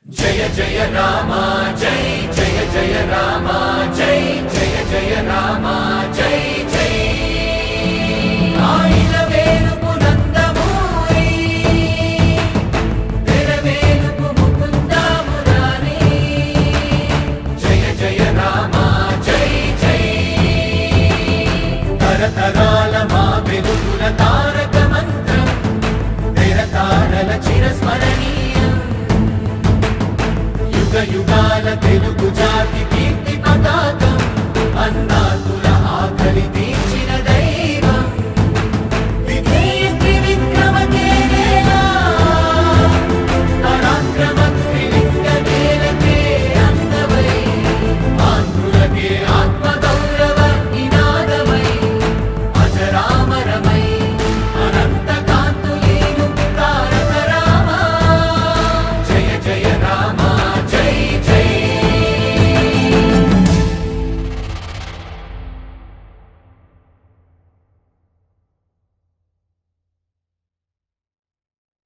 जय जय रामा जय जय जय रामा जय जय जय रामा जय जय आइल वेलुपु नंदमूरी तेरवेलुपु मुकुंदा मुरारी जय जय रामा जय जय तरतराल मा वेलुपुल तारक मंत्रम तेरताडल चिरस्मरणीयम् युगाल तेलुगु